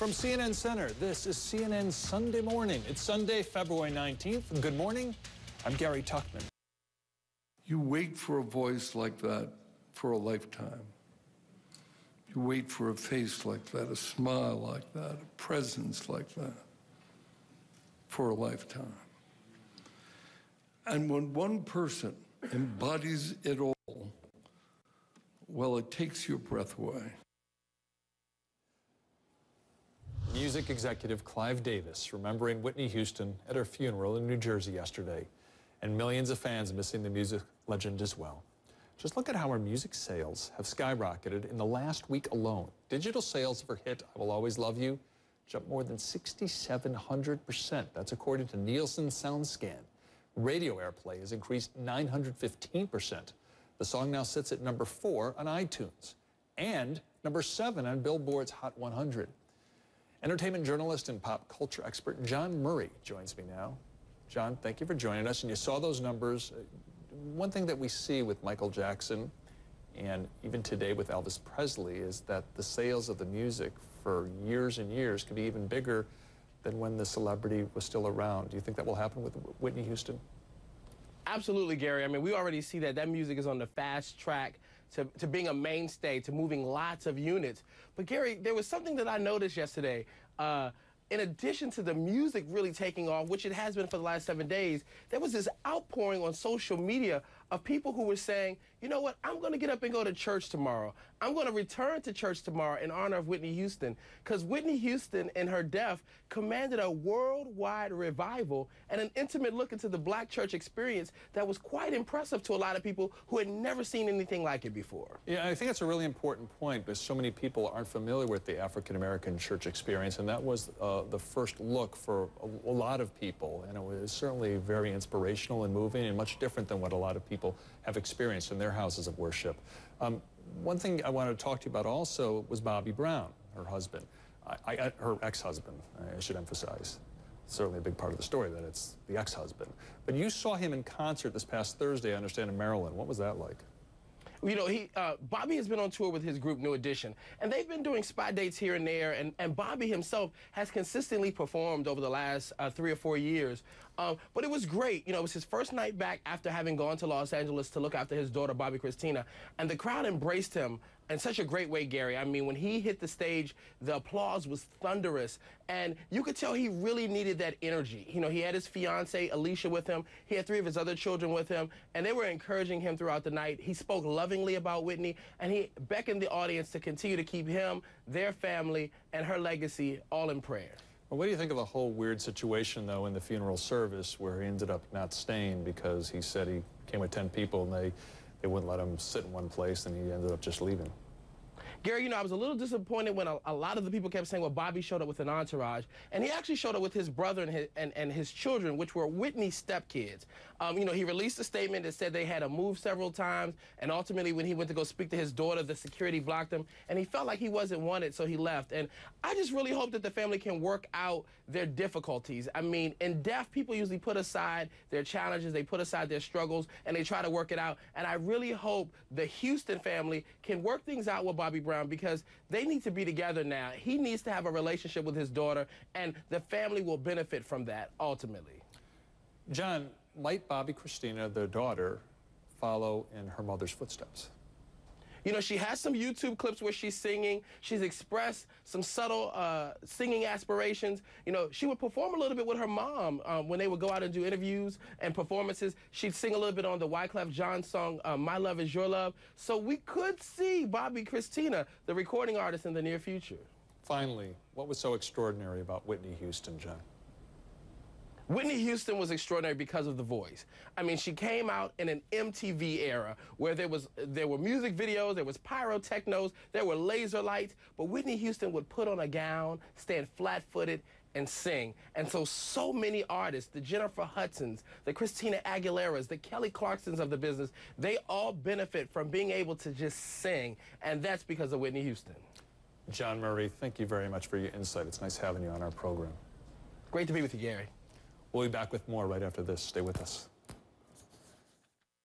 From CNN Center, this is CNN Sunday Morning. It's Sunday, February 19th. Good morning. I'm Gary Tuckman. You wait for a voice like that for a lifetime. You wait for a face like that, a smile like that, a presence like that for a lifetime. And when one person embodies it all, well, it takes your breath away. Music executive Clive Davis remembering Whitney Houston at her funeral in New Jersey yesterday, and millions of fans missing the music legend as well. Just look at how her music sales have skyrocketed in the last week alone. Digital sales of her hit, I Will Always Love You, jumped more than 6,700%. That's according to Nielsen SoundScan. Radio airplay has increased 915%. The song now sits at number 4 on iTunes and number 7 on Billboard's Hot 100. Entertainment journalist and pop culture expert Jawn Murray joins me now. John, thank you for joining us. And you saw those numbers. One thing that we see with Michael Jackson and even today with Elvis Presley is that the sales of the music for years and years could be even bigger than when the celebrity was still around. Do you think that will happen with Whitney Houston? Absolutely, Gary. I mean, we already see that music is on the fast track to being a mainstay, to moving lots of units. But Gary, there was something that I noticed yesterday. In addition to the music really taking off, which it has been for the last 7 days, there was this outpouring on social media of people who were saying, you know what, I'm going to get up and go to church tomorrow. I'm going to return to church tomorrow in honor of Whitney Houston, because Whitney Houston, in her death, commanded a worldwide revival and an intimate look into the black church experience that was quite impressive to a lot of people who had never seen anything like it before. Yeah, I think that's a really important point, because so many people aren't familiar with the African-American church experience, and that was the first look for a lot of people, and it was certainly very inspirational and moving and much different than what a lot of people have experienced in their houses of worship. One thing I wanted to talk to you about also was Bobby Brown, her husband, her ex-husband, I should emphasize. Certainly a big part of the story that it's the ex-husband. But you saw him in concert this past Thursday, I understand, in Maryland. What was that like? You know, Bobby has been on tour with his group New Edition, and they've been doing spot dates here and there, and Bobby himself has consistently performed over the last 3 or 4 years. But it was great. You know, it was his first night back after having gone to Los Angeles to look after his daughter, Bobby Christina, and the crowd embraced him in such a great way, Gary. I mean, when he hit the stage, the applause was thunderous, and you could tell he really needed that energy. You know, he had his fiancée, Alicia, with him. He had 3 of his other children with him, and they were encouraging him throughout the night. He spoke lovingly about Whitney, and he beckoned the audience to continue to keep him, their family, and her legacy all in prayer. Well, what do you think of the whole weird situation, though, in the funeral service where he ended up not staying because he said he came with 10 people and they wouldn't let him sit in one place, and he ended up just leaving? Gary, you know, I was a little disappointed when a lot of the people kept saying, well, Bobby showed up with an entourage, and he actually showed up with his brother and his children, which were Whitney's stepkids. You know, he released a statement that said they had to move several times, and ultimately when he went to go speak to his daughter, the security blocked him, and he felt like he wasn't wanted, so he left. And I just really hope that the family can work out their difficulties. I mean, in death, people usually put aside their challenges, they put aside their struggles, and they try to work it out. And I really hope the Houston family can work things out with Bobby Brown, because they need to be together now. He needs to have a relationship with his daughter, and the family will benefit from that ultimately. John, might Bobby Christina, their daughter, follow in her mother's footsteps? You know, she has some YouTube clips where she's singing. She's expressed some subtle singing aspirations. You know, she would perform a little bit with her mom when they would go out and do interviews and performances. She'd sing a little bit on the Wyclef Jean song, My Love Is Your Love. So we could see Bobby Christina, the recording artist, in the near future. Finally, what was so extraordinary about Whitney Houston, John? Whitney Houston was extraordinary because of the voice. I mean, she came out in an MTV era where there were music videos, there was pyrotechnos, there were laser lights, but Whitney Houston would put on a gown, stand flat-footed, and sing. And so many artists, the Jennifer Hudsons, the Christina Aguileras, the Kelly Clarksons of the business, they all benefit from being able to just sing, and that's because of Whitney Houston. Jawn Murray, thank you very much for your insight. It's nice having you on our program. Great to be with you, Gary. We'll be back with more right after this. Stay with us.